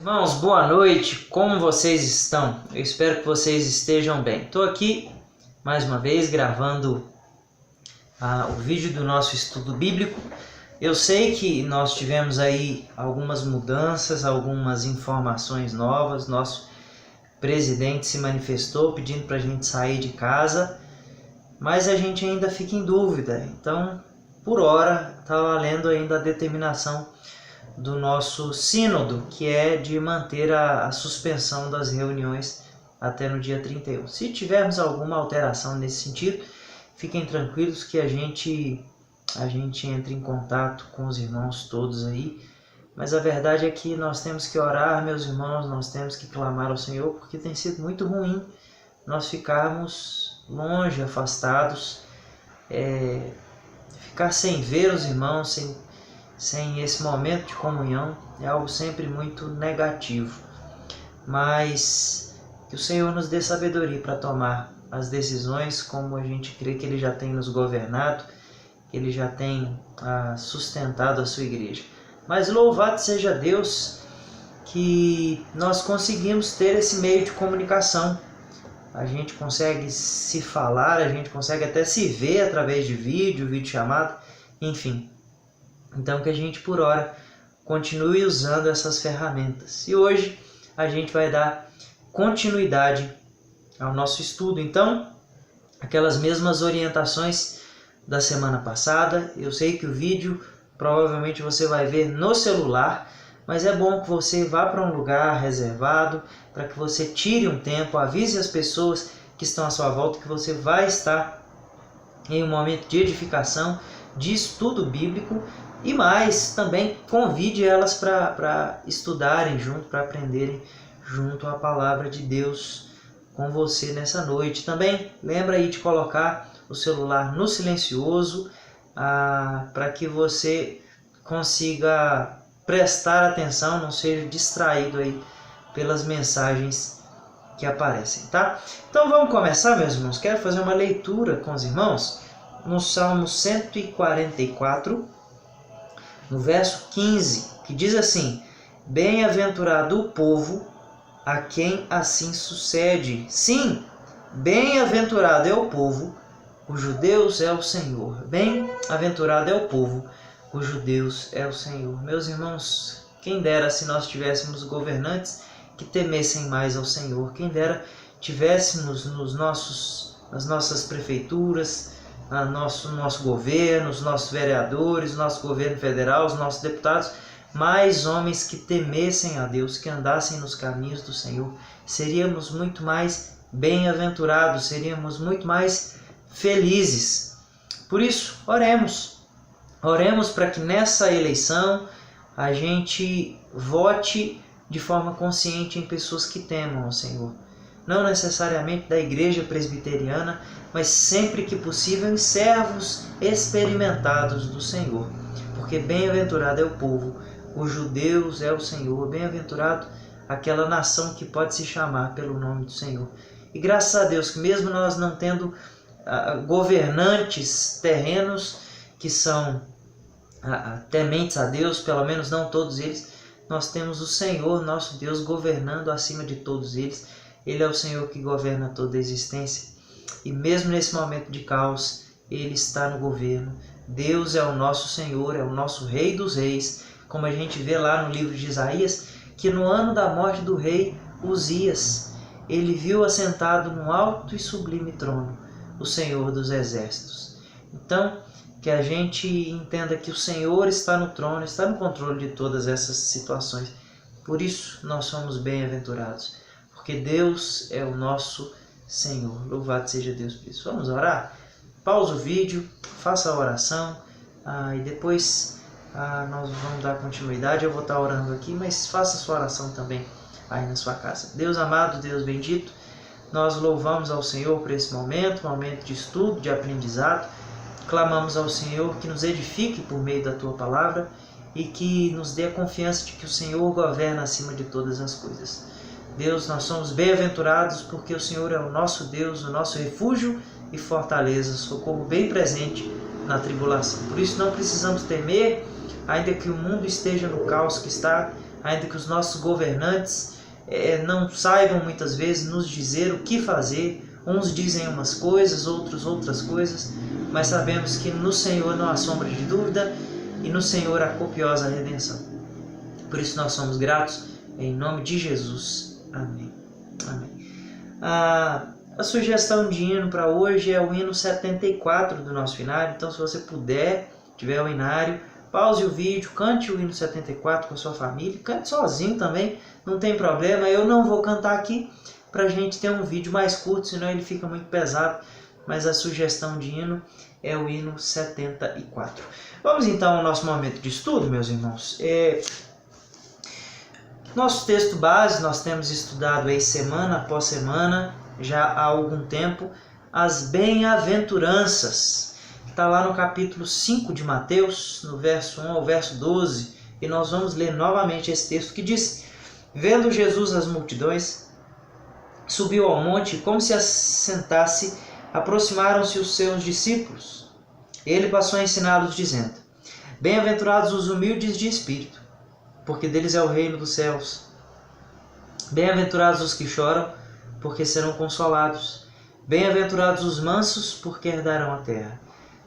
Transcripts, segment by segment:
Irmãos, boa noite, como vocês estão? Eu espero que vocês estejam bem. Estou aqui mais uma vez gravando o vídeo do nosso estudo bíblico. Eu sei que nós tivemos aí algumas mudanças, algumas informações novas. Nosso presidente se manifestou pedindo para a gente sair de casa, mas a gente ainda fica em dúvida. Então, por hora, está valendo ainda a determinação do nosso sínodo, que é de manter a suspensão das reuniões até no dia 31. Se tivermos alguma alteração nesse sentido, fiquem tranquilos que a gente entra em contato com os irmãos todos aí, mas a verdade é que nós temos que orar, meus irmãos, nós temos que clamar ao Senhor, porque tem sido muito ruim nós ficarmos longe, afastados, ficar sem ver os irmãos, sem esse momento de comunhão, é algo sempre muito negativo. Mas que o Senhor nos dê sabedoria para tomar as decisões como a gente crê que Ele já tem nos governado, que Ele já tem sustentado a sua igreja. Mas louvado seja Deus que nós conseguimos ter esse meio de comunicação. A gente consegue se falar, a gente consegue até se ver através de vídeo chamado, enfim. Então que a gente por hora continue usando essas ferramentas. E hoje a gente vai dar continuidade ao nosso estudo. Então, aquelas mesmas orientações da semana passada. Eu sei que o vídeo provavelmente você vai ver no celular, mas é bom que você vá para um lugar reservado, para que você tire um tempo, avise as pessoas que estão à sua volta que você vai estar em um momento de edificação, de estudo bíblico. E mais, também convide elas para estudarem junto, para aprenderem junto à palavra de Deus com você nessa noite. Também lembra aí de colocar o celular no silencioso, para que você consiga prestar atenção, não seja distraído aí pelas mensagens que aparecem, tá? Então vamos começar, meus irmãos. Quero fazer uma leitura com os irmãos no Salmo 144, no verso 15, que diz assim: bem-aventurado o povo a quem assim sucede. Sim, bem-aventurado é o povo cujo Deus é o Senhor. Bem-aventurado é o povo cujo Deus é o Senhor. Meus irmãos, quem dera se nós tivéssemos governantes que temessem mais ao Senhor. Quem dera tivéssemos nas nossas prefeituras, nosso governo, os nossos vereadores, nosso governo federal, os nossos deputados, mais homens que temessem a Deus, que andassem nos caminhos do Senhor. Seríamos muito mais bem-aventurados, seríamos muito mais felizes. Por isso, oremos para que nessa eleição a gente vote de forma consciente em pessoas que temam ao Senhor. Não necessariamente da igreja presbiteriana, mas sempre que possível em servos experimentados do Senhor. Porque bem-aventurado é o povo cujo Deus é o Senhor. Bem-aventurado aquela nação que pode se chamar pelo nome do Senhor. E graças a Deus que mesmo nós não tendo governantes terrenos que são tementes a Deus, pelo menos não todos eles, nós temos o Senhor, nosso Deus, governando acima de todos eles. Ele é o Senhor que governa toda a existência. E mesmo nesse momento de caos, Ele está no governo. Deus é o nosso Senhor, é o nosso Rei dos Reis. Como a gente vê lá no livro de Isaías, que no ano da morte do rei Uzias, ele viu assentado num alto e sublime trono o Senhor dos Exércitos. Então, que a gente entenda que o Senhor está no trono, está no controle de todas essas situações. Por isso, nós somos bem-aventurados, porque Deus é o nosso Senhor. Louvado seja Deus por isso. Vamos orar? Pausa o vídeo, faça a oração e depois nós vamos dar continuidade. Eu vou estar orando aqui, mas faça a sua oração também aí na sua casa. Deus amado, Deus bendito, nós louvamos ao Senhor por esse momento de estudo, de aprendizado. Clamamos ao Senhor que nos edifique por meio da Tua palavra e que nos dê a confiança de que o Senhor governa acima de todas as coisas. Deus, nós somos bem-aventurados porque o Senhor é o nosso Deus, o nosso refúgio e fortaleza, socorro bem presente na tribulação. Por isso não precisamos temer, ainda que o mundo esteja no caos que está, ainda que os nossos governantes não saibam muitas vezes nos dizer o que fazer. Uns dizem umas coisas, outros outras coisas, mas sabemos que no Senhor não há sombra de dúvida e no Senhor há copiosa redenção. Por isso nós somos gratos, em nome de Jesus. Amém. Amém. A sugestão de hino para hoje é o hino 74 do nosso inário. Então, se você puder, tiver o inário, pause o vídeo, cante o hino 74 com a sua família, cante sozinho também, não tem problema. Eu não vou cantar aqui para a gente ter um vídeo mais curto, senão ele fica muito pesado, mas a sugestão de hino é o hino 74. Vamos então ao nosso momento de estudo, meus irmãos. Nosso texto base, nós temos estudado aí semana após semana, já há algum tempo, as bem-aventuranças, que está lá no capítulo 5 de Mateus, no verso 1 ao verso 12, e nós vamos ler novamente esse texto que diz: vendo Jesus as multidões, subiu ao monte e, como se assentasse, aproximaram-se os seus discípulos. Ele passou a ensiná-los, dizendo: bem-aventurados os humildes de espírito, porque deles é o reino dos céus. Bem-aventurados os que choram, porque serão consolados. Bem-aventurados os mansos, porque herdarão a terra.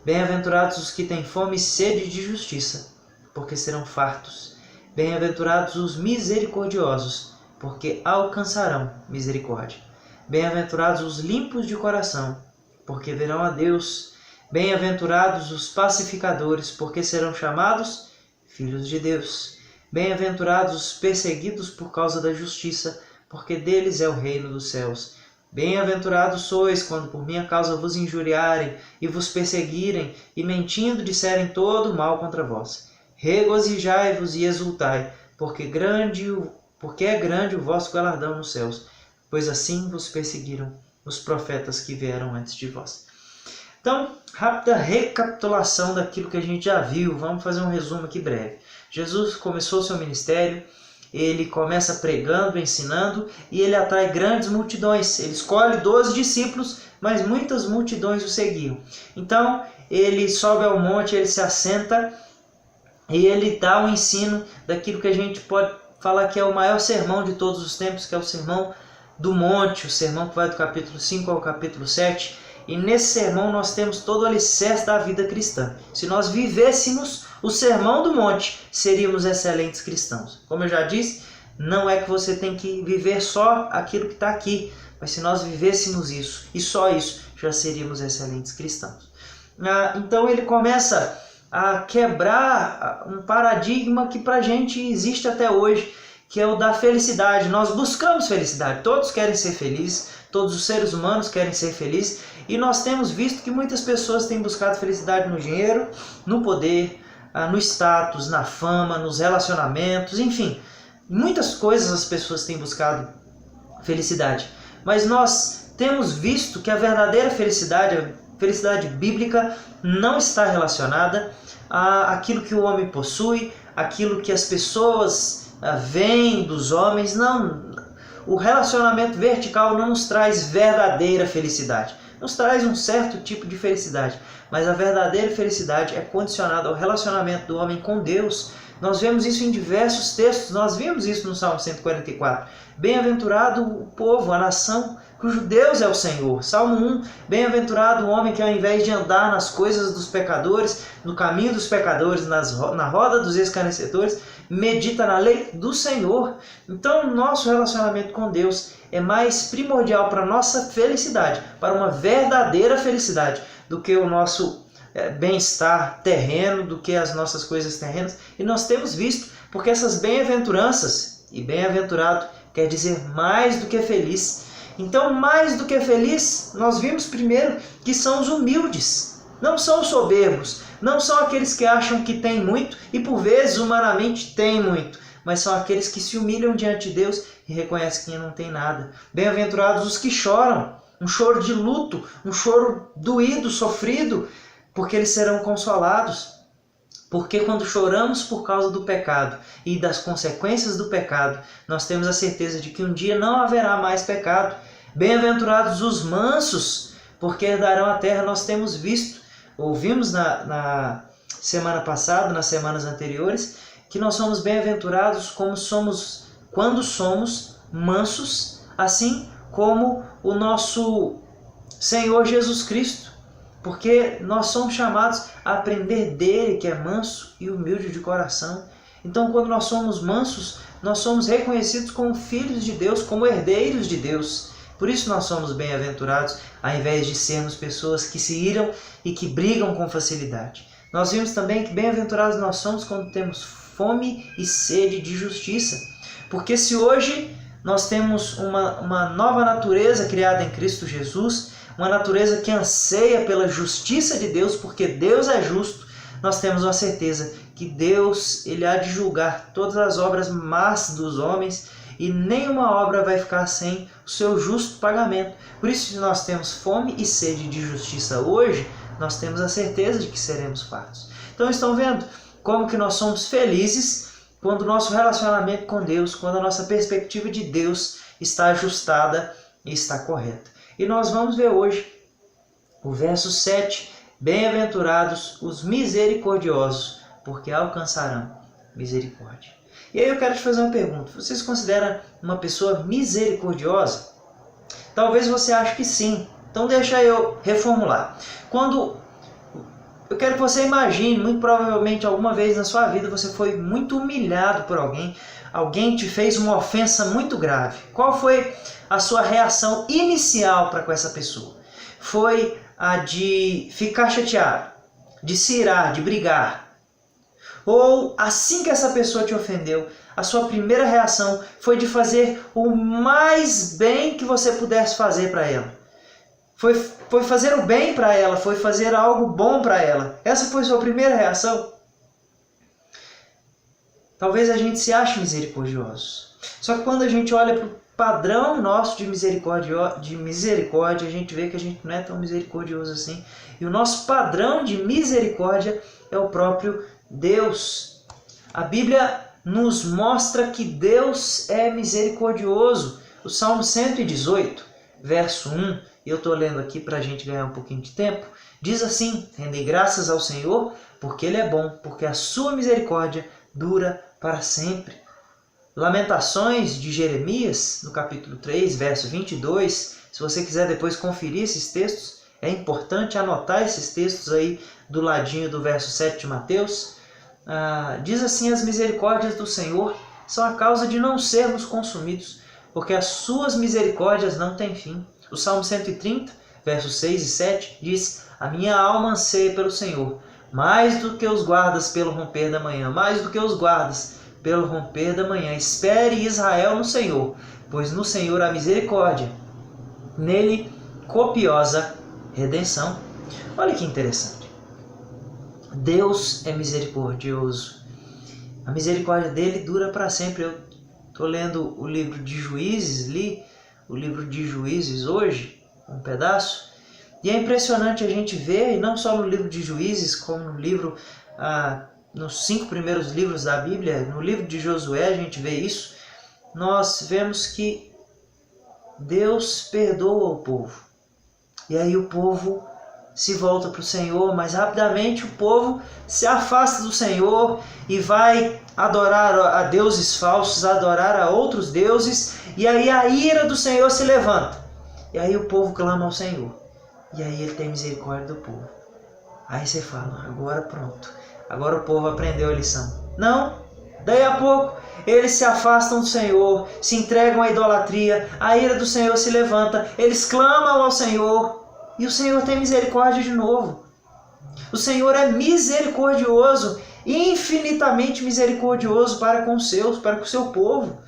Bem-aventurados os que têm fome e sede de justiça, porque serão fartos. Bem-aventurados os misericordiosos, porque alcançarão misericórdia. Bem-aventurados os limpos de coração, porque verão a Deus. Bem-aventurados os pacificadores, porque serão chamados filhos de Deus. Bem-aventurados os perseguidos por causa da justiça, porque deles é o reino dos céus. Bem-aventurados sois quando por minha causa vos injuriarem e vos perseguirem, e mentindo disserem todo mal contra vós. Regozijai-vos e exultai, porque é grande o vosso galardão nos céus, pois assim vos perseguiram os profetas que vieram antes de vós. Então, rápida recapitulação daquilo que a gente já viu. Vamos fazer um resumo aqui breve. Jesus começou seu ministério, ele começa pregando, ensinando, e ele atrai grandes multidões. Ele escolhe 12 discípulos, mas muitas multidões o seguiam. Então, ele sobe ao monte, ele se assenta, e ele dá um ensino daquilo que a gente pode falar que é o maior sermão de todos os tempos, que é o Sermão do Monte, o sermão que vai do capítulo 5 ao capítulo 7. E nesse sermão nós temos todo o alicerce da vida cristã. Se nós vivêssemos o Sermão do Monte, seríamos excelentes cristãos. Como eu já disse, não é que você tem que viver só aquilo que está aqui, mas se nós vivêssemos isso, e só isso, já seríamos excelentes cristãos. Então ele começa a quebrar um paradigma que para a gente existe até hoje, que é o da felicidade. Nós buscamos felicidade, todos querem ser felizes, todos os seres humanos querem ser felizes, e nós temos visto que muitas pessoas têm buscado felicidade no dinheiro, no poder, no status, na fama, nos relacionamentos, enfim, muitas coisas as pessoas têm buscado felicidade. Mas nós temos visto que a verdadeira felicidade, a felicidade bíblica, não está relacionada àquilo que o homem possui, aquilo que as pessoas veem dos homens. Não, o relacionamento vertical não nos traz verdadeira felicidade. Nos traz um certo tipo de felicidade, mas a verdadeira felicidade é condicionada ao relacionamento do homem com Deus. Nós vemos isso em diversos textos, nós vimos isso no Salmo 144. Bem-aventurado o povo, a nação, cujo Deus é o Senhor. Salmo 1, bem-aventurado o homem que ao invés de andar nas coisas dos pecadores, no caminho dos pecadores, na roda dos escarnecedores, medita na lei do Senhor. Então, nosso relacionamento com Deus é mais primordial para a nossa felicidade, para uma verdadeira felicidade, do que o nosso bem-estar terreno, do que as nossas coisas terrenas. E nós temos visto, porque essas bem-aventuranças, e bem-aventurado quer dizer mais do que feliz. Então, mais do que feliz, nós vimos primeiro que são os humildes, não são os soberbos, não são aqueles que acham que têm muito e por vezes humanamente têm muito, mas são aqueles que se humilham diante de Deus e reconhecem que não tem nada. Bem-aventurados os que choram, um choro de luto, um choro doído, sofrido, porque eles serão consolados. Porque quando choramos por causa do pecado e das consequências do pecado, nós temos a certeza de que um dia não haverá mais pecado. Bem-aventurados os mansos, porque herdarão a terra. Nós temos visto, ouvimos na semana passada, nas semanas anteriores, que nós somos bem-aventurados quando somos mansos, assim como o nosso Senhor Jesus Cristo, porque nós somos chamados a aprender dele, que é manso e humilde de coração. Então, quando nós somos mansos, nós somos reconhecidos como filhos de Deus, como herdeiros de Deus. Por isso nós somos bem-aventurados, ao invés de sermos pessoas que se iram e que brigam com facilidade. Nós vimos também que bem-aventurados nós somos quando temos fome e sede de justiça. Porque se hoje nós temos uma nova natureza criada em Cristo Jesus, uma natureza que anseia pela justiça de Deus, porque Deus é justo, nós temos uma certeza que Deus ele há de julgar todas as obras más dos homens e nenhuma obra vai ficar sem o seu justo pagamento. Por isso, se nós temos fome e sede de justiça hoje, nós temos a certeza de que seremos fartos. Então, estão vendo como que nós somos felizes quando o nosso relacionamento com Deus, quando a nossa perspectiva de Deus está ajustada e está correta. E nós vamos ver hoje o verso 7, bem-aventurados os misericordiosos, porque alcançarão misericórdia. E aí eu quero te fazer uma pergunta, você se considera uma pessoa misericordiosa? Talvez você ache que sim, então deixa eu reformular. Eu quero que você imagine, muito provavelmente alguma vez na sua vida você foi muito humilhado por alguém te fez uma ofensa muito grave. Qual foi a sua reação inicial para com essa pessoa? Foi a de ficar chateado, de se irar, de brigar? Ou assim que essa pessoa te ofendeu, a sua primeira reação foi de fazer o mais bem que você pudesse fazer para ela? Foi fazer o bem para ela, foi fazer algo bom para ela. Essa foi a sua primeira reação? Talvez a gente se ache misericordioso. Só que quando a gente olha para o padrão nosso de misericórdia, a gente vê que a gente não é tão misericordioso assim. E o nosso padrão de misericórdia é o próprio Deus. A Bíblia nos mostra que Deus é misericordioso. O Salmo 118, verso 1, eu estou lendo aqui para a gente ganhar um pouquinho de tempo, diz assim: rendei graças ao Senhor, porque Ele é bom, porque a sua misericórdia dura para sempre. Lamentações de Jeremias, no capítulo 3, verso 22, se você quiser depois conferir esses textos, é importante anotar esses textos aí do ladinho do verso 7 de Mateus. Diz assim: as misericórdias do Senhor são a causa de não sermos consumidos, porque as suas misericórdias não têm fim. O Salmo 130, versos 6 e 7 diz: a minha alma anseia pelo Senhor, mais do que os guardas pelo romper da manhã, mais do que os guardas pelo romper da manhã. Espere Israel no Senhor, pois no Senhor há misericórdia, nele copiosa redenção. Olha que interessante. Deus é misericordioso. A misericórdia dele dura para sempre. Eu estou lendo o livro de Juízes, li o livro de Juízes hoje, um pedaço, e é impressionante a gente ver, e não só no livro de Juízes, como no livro, nos 5 primeiros livros da Bíblia, no livro de Josué a gente vê isso. Nós vemos que Deus perdoa o povo, e aí o povo se volta para o Senhor, mas rapidamente o povo se afasta do Senhor e vai adorar a deuses falsos, adorar a outros deuses, e aí a ira do Senhor se levanta. E aí o povo clama ao Senhor, e aí Ele tem misericórdia do povo. Aí você fala: agora pronto, agora o povo aprendeu a lição. Não, daí a pouco eles se afastam do Senhor, se entregam à idolatria, a ira do Senhor se levanta, eles clamam ao Senhor, e o Senhor tem misericórdia de novo. O Senhor é misericordioso, infinitamente misericordioso para com os seus, para com o seu povo.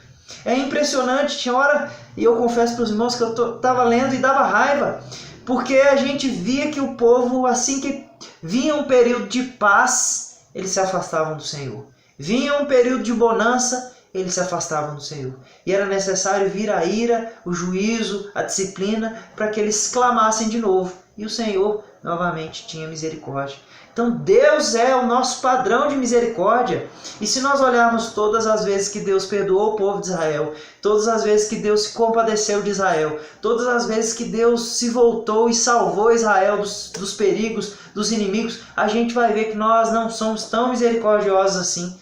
É impressionante, tinha hora, e eu confesso para os irmãos que eu estava lendo e dava raiva, porque a gente via que o povo, assim que vinha um período de paz, eles se afastavam do Senhor. Vinha um período de bonança, eles se afastavam do Senhor. E era necessário vir a ira, o juízo, a disciplina, para que eles clamassem de novo. E o Senhor novamente tinha misericórdia. Então Deus é o nosso padrão de misericórdia. E se nós olharmos todas as vezes que Deus perdoou o povo de Israel, todas as vezes que Deus se compadeceu de Israel, todas as vezes que Deus se voltou e salvou Israel dos perigos, dos inimigos, a gente vai ver que nós não somos tão misericordiosos assim.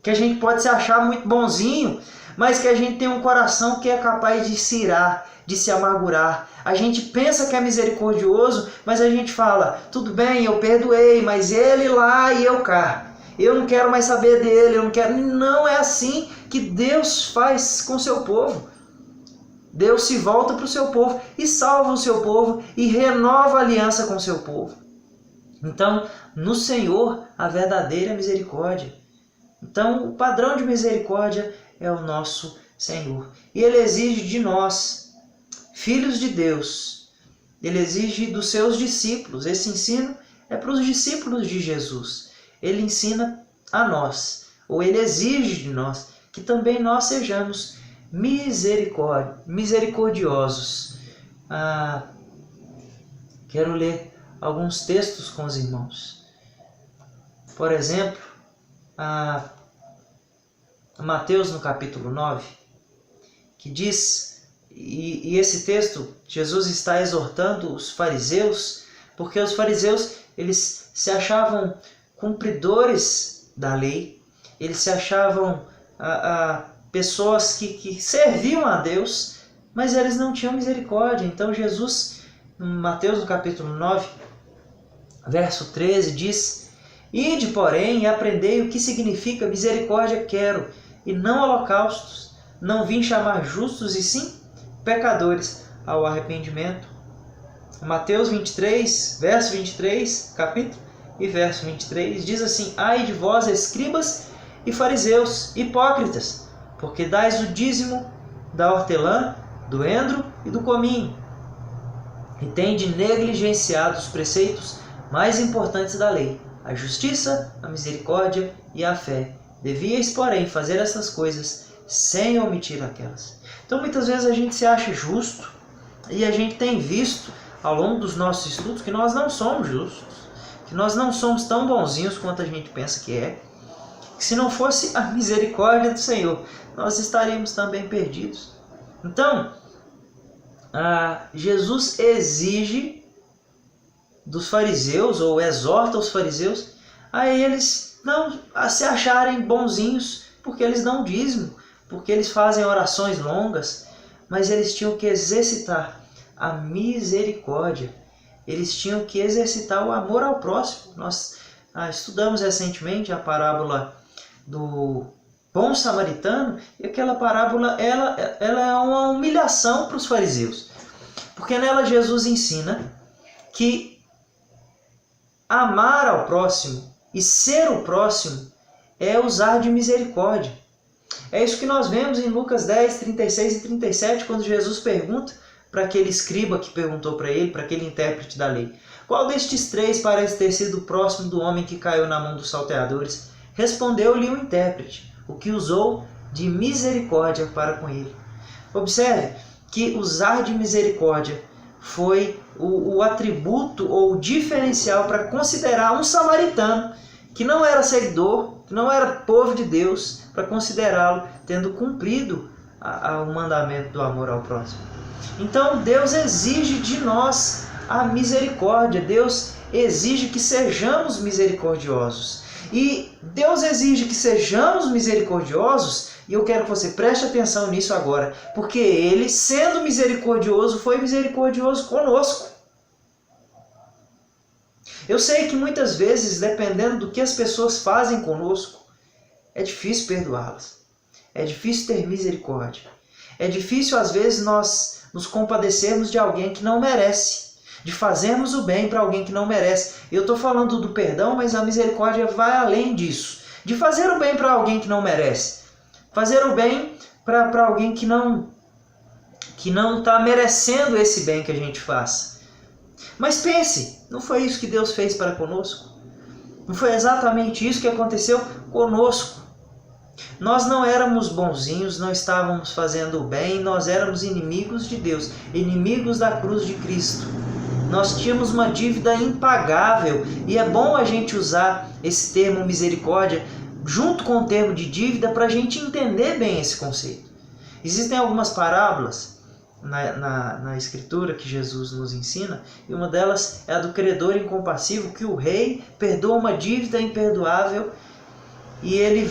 que a gente pode se achar muito bonzinho, mas que a gente tem um coração que é capaz de se irar, de se amargurar. A gente pensa que é misericordioso, mas a gente fala, tudo bem, eu perdoei, mas ele lá e eu cá. Eu não quero mais saber dele, eu não quero... Não é assim que Deus faz com o seu povo. Deus se volta para o seu povo e salva o seu povo e renova a aliança com o seu povo. Então, no Senhor, a verdadeira misericórdia. Então, o padrão de misericórdia é o nosso Senhor. E Ele exige de nós, filhos de Deus, Ele exige dos seus discípulos. Esse ensino é para os discípulos de Jesus. Ele ensina a nós, ou Ele exige de nós, que também nós sejamos misericordiosos. Quero ler alguns textos com os irmãos. Por exemplo, Mateus no capítulo 9, que diz, e esse texto, Jesus está exortando os fariseus, porque os fariseus, eles se achavam cumpridores da lei, eles se achavam pessoas que serviam a Deus, mas eles não tinham misericórdia. Então Jesus, em Mateus no capítulo 9, verso 13, diz, ide, porém, e aprendei o que significa misericórdia quero, e não holocaustos. Não vim chamar justos, e sim pecadores ao arrependimento. Mateus 23, verso 23, capítulo, e verso 23, diz assim, ai de vós, escribas e fariseus, hipócritas, porque dais o dízimo da hortelã, do endro e do cominho, e tende negligenciado os preceitos mais importantes da lei, a justiça, a misericórdia e a fé. Devíeis, porém, fazer essas coisas sem omitir aquelas. Então, muitas vezes a gente se acha justo e a gente tem visto ao longo dos nossos estudos que nós não somos justos, que nós não somos tão bonzinhos quanto a gente pensa que é, que se não fosse a misericórdia do Senhor, nós estaríamos também perdidos. Então, Jesus exige dos fariseus, ou exorta os fariseus, a eles não se acharem bonzinhos, porque eles dão dízimo, porque eles fazem orações longas, mas eles tinham que exercitar a misericórdia, eles tinham que exercitar o amor ao próximo. Nós estudamos recentemente a parábola do bom samaritano, e aquela parábola ela é uma humilhação para os fariseus, porque nela Jesus ensina que amar ao próximo e ser o próximo é usar de misericórdia. É isso que nós vemos em Lucas 10, 36 e 37, quando Jesus pergunta para aquele escriba que perguntou para ele, para aquele intérprete da lei, qual destes três parece ter sido próximo do homem que caiu na mão dos salteadores? Respondeu-lhe o intérprete, o que usou de misericórdia para com ele. Observe que usar de misericórdia foi o atributo ou o diferencial para considerar um samaritano que não era seguidor, que não era povo de Deus, para considerá-lo tendo cumprido o mandamento do amor ao próximo. Então Deus exige de nós a misericórdia, Deus exige que sejamos misericordiosos. E Deus exige que sejamos misericordiosos, e eu quero que você preste atenção nisso agora, porque Ele, sendo misericordioso, foi misericordioso conosco. Eu sei que muitas vezes, dependendo do que as pessoas fazem conosco, é difícil perdoá-las, é difícil ter misericórdia, é difícil às vezes nós nos compadecermos de alguém que não merece, de fazermos o bem para alguém que não merece. Eu estou falando do perdão, mas a misericórdia vai além disso. De fazer o bem para alguém que não merece. Fazer o bem para alguém que não está merecendo esse bem que a gente faz. Mas pense, não foi isso que Deus fez para conosco? Não foi exatamente isso que aconteceu conosco? Nós não éramos bonzinhos, não estávamos fazendo o bem, nós éramos inimigos de Deus, inimigos da cruz de Cristo. Nós tínhamos uma dívida impagável, e é bom a gente usar esse termo misericórdia junto com o termo de dívida para a gente entender bem esse conceito. Existem algumas parábolas na Escritura que Jesus nos ensina, e uma delas é a do credor incompassivo, que o rei perdoa uma dívida imperdoável e ele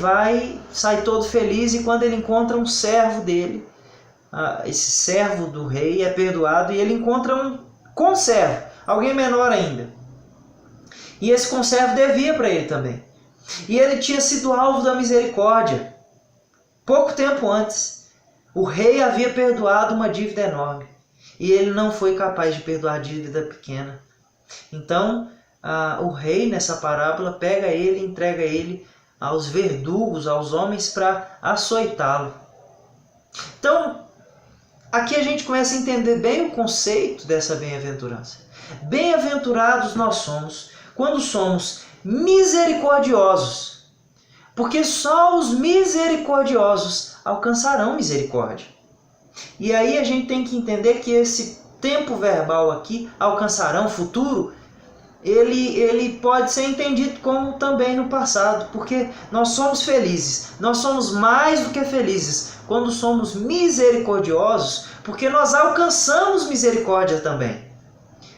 sai todo feliz, e quando ele encontra um servo dele, esse servo do rei é perdoado, e ele encontra um conservo, alguém menor ainda. E esse conservo devia para ele também. E ele tinha sido alvo da misericórdia. Pouco tempo antes, o rei havia perdoado uma dívida enorme, e ele não foi capaz de perdoar a dívida pequena. Então, o rei, nessa parábola, pega ele e entrega ele aos verdugos, aos homens, para açoitá-lo. Então, aqui a gente começa a entender bem o conceito dessa bem-aventurança. Bem-aventurados nós somos quando somos misericordiosos, porque só os misericordiosos alcançarão misericórdia. E aí a gente tem que entender que esse tempo verbal aqui, alcançarão, futuro, ele pode ser entendido como também no passado, porque nós somos felizes, nós somos mais do que felizes quando somos misericordiosos, porque nós alcançamos misericórdia também.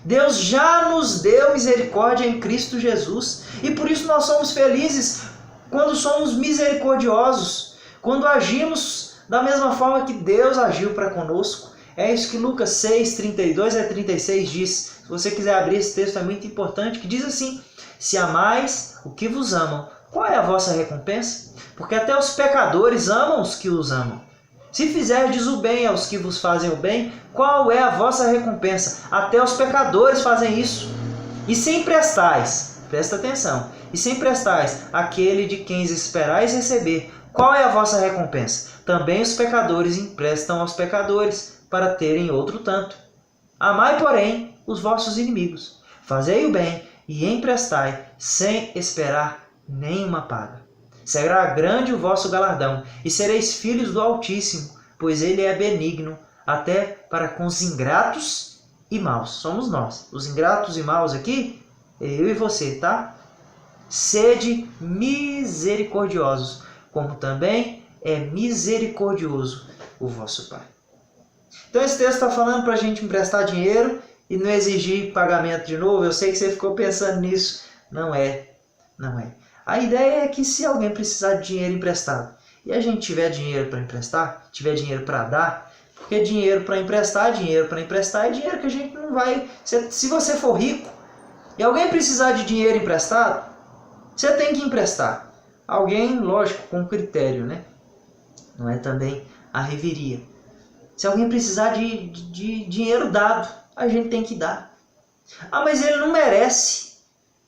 Deus já nos deu misericórdia em Cristo Jesus, e por isso nós somos felizes quando somos misericordiosos, quando agimos da mesma forma que Deus agiu para conosco. É isso que Lucas 6, 32 a 36 diz. Se você quiser abrir esse texto, é muito importante, que diz assim: se amais o que vos amam, qual é a vossa recompensa? Porque até os pecadores amam os que os amam. Se fizerdes o bem aos que vos fazem o bem, qual é a vossa recompensa? Até os pecadores fazem isso. E se emprestais, presta atenção, e se emprestais àquele de quem esperais receber, qual é a vossa recompensa? Também os pecadores emprestam aos pecadores, para terem outro tanto. Amai, porém, os vossos inimigos. Fazei o bem e emprestai, sem esperar nenhuma paga. Será grande o vosso galardão, e sereis filhos do Altíssimo, pois ele é benigno até para com os ingratos e maus. Somos nós. Os ingratos e maus aqui, eu e você, tá? Sede misericordiosos, como também é misericordioso o vosso Pai. Então esse texto está falando para a gente emprestar dinheiro e não exigir pagamento de novo. Eu sei que você ficou pensando nisso. Não é. A ideia é que se alguém precisar de dinheiro emprestado e a gente tiver dinheiro para emprestar, tiver dinheiro para dar, porque dinheiro para emprestar é dinheiro que a gente não vai... Se você for rico e alguém precisar de dinheiro emprestado, você tem que emprestar. Alguém, lógico, com critério, né? Não é também a reveria. Se alguém precisar de dinheiro dado, a gente tem que dar. Mas ele não merece.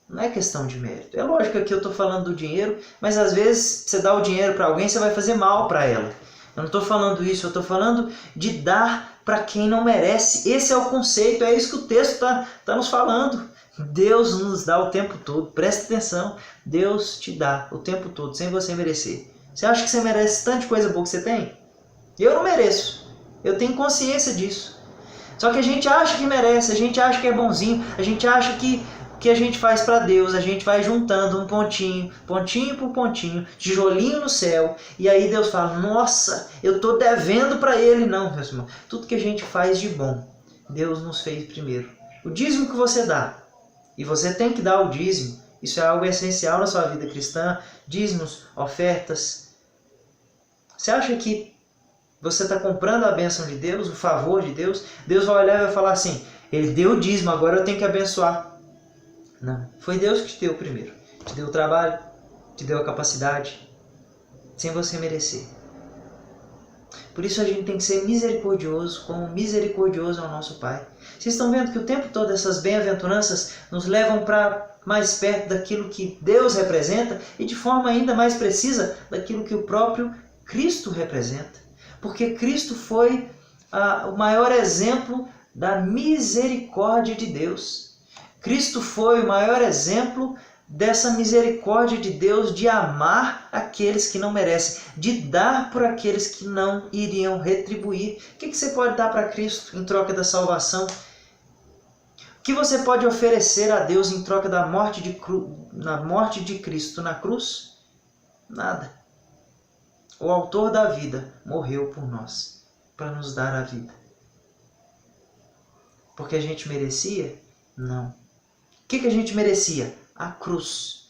Não é questão de mérito. É lógico que eu estou falando do dinheiro, mas às vezes você dá o dinheiro para alguém, você vai fazer mal para ela. Eu não estou falando isso, eu estou falando de dar para quem não merece. Esse é o conceito, é isso que o texto está nos falando. Deus nos dá o tempo todo, presta atenção. Deus te dá o tempo todo, sem você merecer. Você acha que você merece tanta coisa boa que você tem? Eu não mereço. Eu tenho consciência disso. Só que a gente acha que merece, a gente acha que é bonzinho, a gente acha que a gente faz para Deus, a gente vai juntando um pontinho por pontinho, tijolinho no céu, e aí Deus fala: nossa, eu estou devendo para Ele. Não, meus irmãos, tudo que a gente faz de bom, Deus nos fez primeiro. O dízimo que você dá, e você tem que dar o dízimo, isso é algo essencial na sua vida cristã, dízimos, ofertas. Você acha que você está comprando a bênção de Deus, o favor de Deus? Deus vai olhar e vai falar assim: Ele deu o dízimo, agora eu tenho que abençoar. Não, foi Deus que te deu primeiro. Te deu o trabalho, te deu a capacidade, sem você merecer. Por isso a gente tem que ser misericordioso, como misericordioso é o nosso Pai. Vocês estão vendo que o tempo todo essas bem-aventuranças nos levam para mais perto daquilo que Deus representa e de forma ainda mais precisa daquilo que o próprio Cristo representa. Porque Cristo foi o maior exemplo da misericórdia de Deus. Cristo foi o maior exemplo dessa misericórdia de Deus de amar aqueles que não merecem, de dar por aqueles que não iriam retribuir. O que você pode dar para Cristo em troca da salvação? O que você pode oferecer a Deus em troca da morte de Cristo na cruz? Nada. O autor da vida morreu por nós, para nos dar a vida. Porque a gente merecia? Não. O que a gente merecia? A cruz.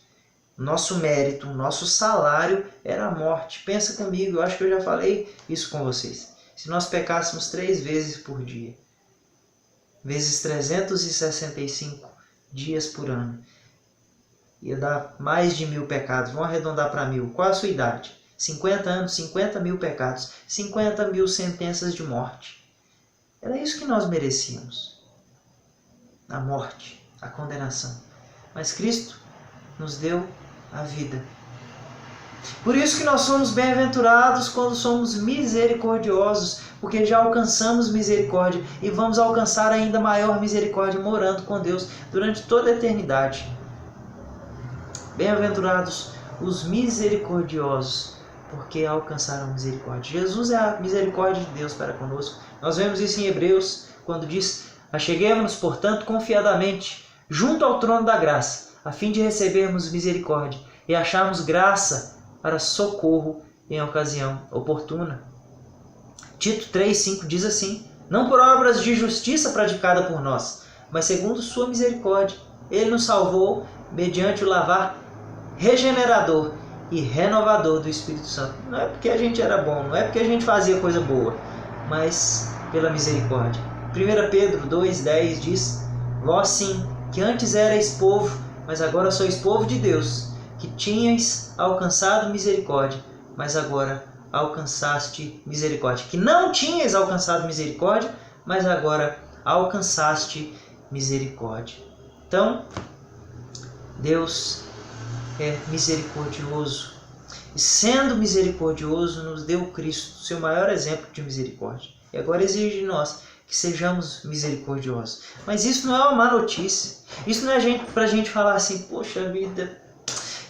Nosso mérito, o nosso salário era a morte. Pensa comigo, eu acho que eu já falei isso com vocês. Se nós pecássemos 3 vezes por dia, vezes 365 dias por ano, ia dar mais de 1000 pecados. Vamos arredondar para 1000. Qual a sua idade? 50 anos, 50 mil pecados, 50 mil sentenças de morte. Era isso que nós merecíamos. A morte, a condenação. Mas Cristo nos deu a vida. Por isso que nós somos bem-aventurados quando somos misericordiosos, porque já alcançamos misericórdia e vamos alcançar ainda maior misericórdia morando com Deus durante toda a eternidade. Bem-aventurados os misericordiosos, porque alcançaram misericórdia. Jesus é a misericórdia de Deus para conosco. Nós vemos isso em Hebreus, quando diz: acheguemo-nos, portanto, confiadamente junto ao trono da graça, a fim de recebermos misericórdia e acharmos graça para socorro em ocasião oportuna. Tito 3,5 diz assim: não por obras de justiça praticada por nós, mas segundo sua misericórdia. Ele nos salvou mediante o lavar regenerador e renovador do Espírito Santo. Não é porque a gente era bom, não é porque a gente fazia coisa boa, mas pela misericórdia. 1 Pedro 2,10 diz: vós sim, que antes erais povo, mas agora sois povo de Deus, que tinhais alcançado misericórdia, mas agora alcançaste misericórdia. Que não tinhas alcançado misericórdia, mas agora alcançaste misericórdia. Então, Deus é misericordioso. E sendo misericordioso, nos deu Cristo, seu maior exemplo de misericórdia. E agora exige de nós que sejamos misericordiosos. Mas isso não é uma má notícia. Isso não é para a gente falar assim: poxa vida,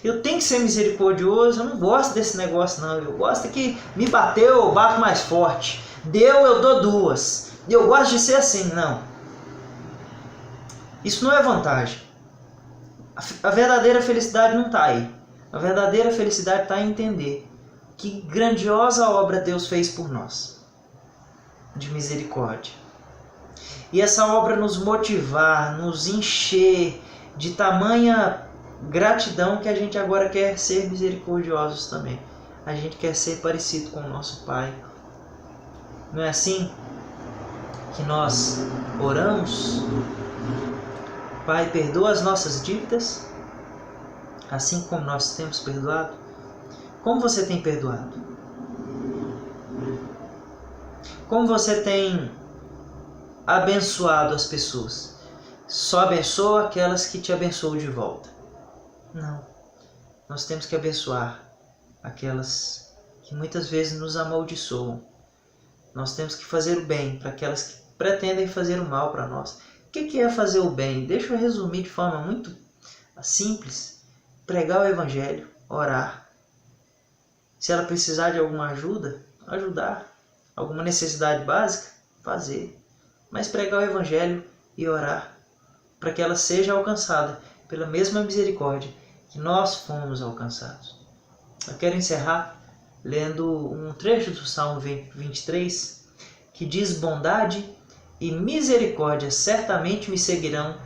eu tenho que ser misericordioso, eu não gosto desse negócio não. Eu gosto que me bateu, eu bato mais forte. Deu, eu dou 2. Eu gosto de ser assim. Não. Isso não é vantagem. A verdadeira felicidade não está aí. A verdadeira felicidade está em entender que grandiosa obra Deus fez por nós, de misericórdia. E essa obra nos motivar, nos encher de tamanha gratidão que a gente agora quer ser misericordiosos também. A gente quer ser parecido com o nosso Pai. Não é assim que nós oramos? Pai, perdoa as nossas dívidas, assim como nós temos perdoado. Como você tem perdoado? Como você tem abençoado as pessoas? Só abençoa aquelas que te abençoam de volta. Não. Nós temos que abençoar aquelas que muitas vezes nos amaldiçoam. Nós temos que fazer o bem para aquelas que pretendem fazer o mal para nós. O que é fazer o bem? Deixa eu resumir de forma muito simples. Pregar o Evangelho, orar. Se ela precisar de alguma ajuda, ajudar. Alguma necessidade básica, fazer. Mas pregar o Evangelho e orar, para que ela seja alcançada pela mesma misericórdia que nós fomos alcançados. Eu quero encerrar lendo um trecho do Salmo 23, que diz: bondade e misericórdia certamente me seguirão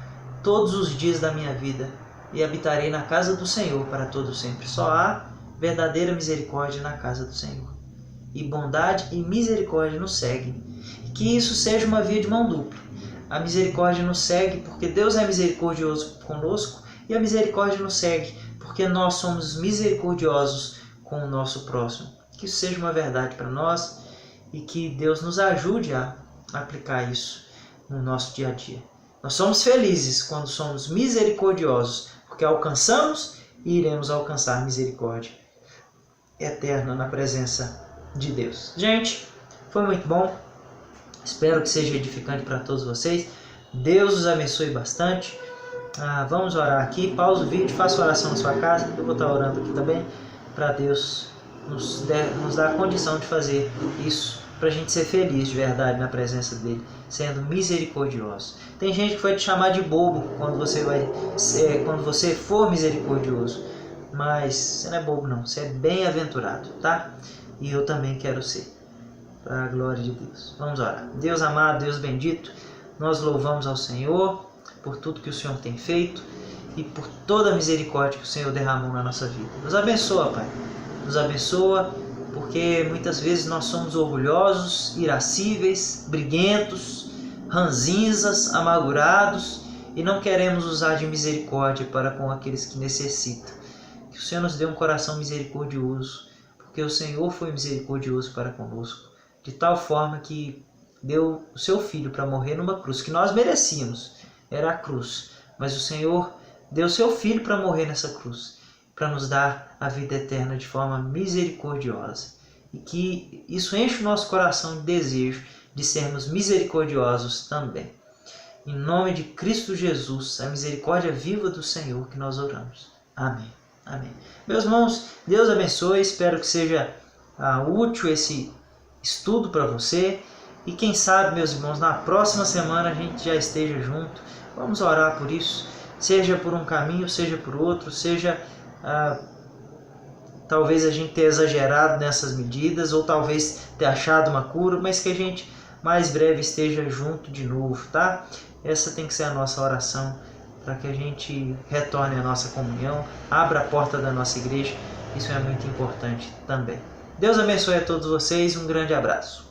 todos os dias da minha vida, e habitarei na casa do Senhor para todo sempre. Só há verdadeira misericórdia na casa do Senhor. E bondade e misericórdia nos seguem. Que isso seja uma via de mão dupla. A misericórdia nos segue porque Deus é misericordioso conosco, e a misericórdia nos segue porque nós somos misericordiosos com o nosso próximo. Que isso seja uma verdade para nós e que Deus nos ajude a aplicar isso no nosso dia a dia. Nós somos felizes quando somos misericordiosos, porque alcançamos e iremos alcançar misericórdia eterna na presença de Deus. Gente, foi muito bom. Espero que seja edificante para todos vocês. Deus os abençoe bastante. Vamos orar aqui. Pausa o vídeo, faça oração na sua casa. Eu vou estar orando aqui também para Deus nos dar a condição de fazer isso, para a gente ser feliz de verdade na presença dele, sendo misericordioso. Tem gente que vai te chamar de bobo quando você for misericordioso, mas você não é bobo não, você é bem-aventurado, tá? E eu também quero ser, para a glória de Deus. Vamos orar. Deus amado, Deus bendito, nós louvamos ao Senhor, por tudo que o Senhor tem feito e por toda a misericórdia que o Senhor derramou na nossa vida. Nos abençoa, Pai. Nos abençoa, porque muitas vezes nós somos orgulhosos, irascíveis, briguentos, ranzinzas, amargurados e não queremos usar de misericórdia para com aqueles que necessitam. Que o Senhor nos dê um coração misericordioso, porque o Senhor foi misericordioso para conosco, de tal forma que deu o seu Filho para morrer numa cruz, que nós merecíamos, era a cruz, mas o Senhor deu o seu Filho para morrer nessa cruz, para nos dar a vida eterna de forma misericordiosa. E que isso enche o nosso coração de desejo de sermos misericordiosos também. Em nome de Cristo Jesus, a misericórdia viva do Senhor que nós oramos. Amém. Amém. Meus irmãos, Deus abençoe, espero que seja útil esse estudo para você. E quem sabe, meus irmãos, na próxima semana a gente já esteja junto. Vamos orar por isso, seja por um caminho, seja por outro, seja talvez a gente tenha exagerado nessas medidas, ou talvez ter achado uma cura, mas que a gente mais breve esteja junto de novo, tá? Essa tem que ser a nossa oração, para que a gente retorne à nossa comunhão, abra a porta da nossa igreja, isso é muito importante também. Deus abençoe a todos vocês, um grande abraço.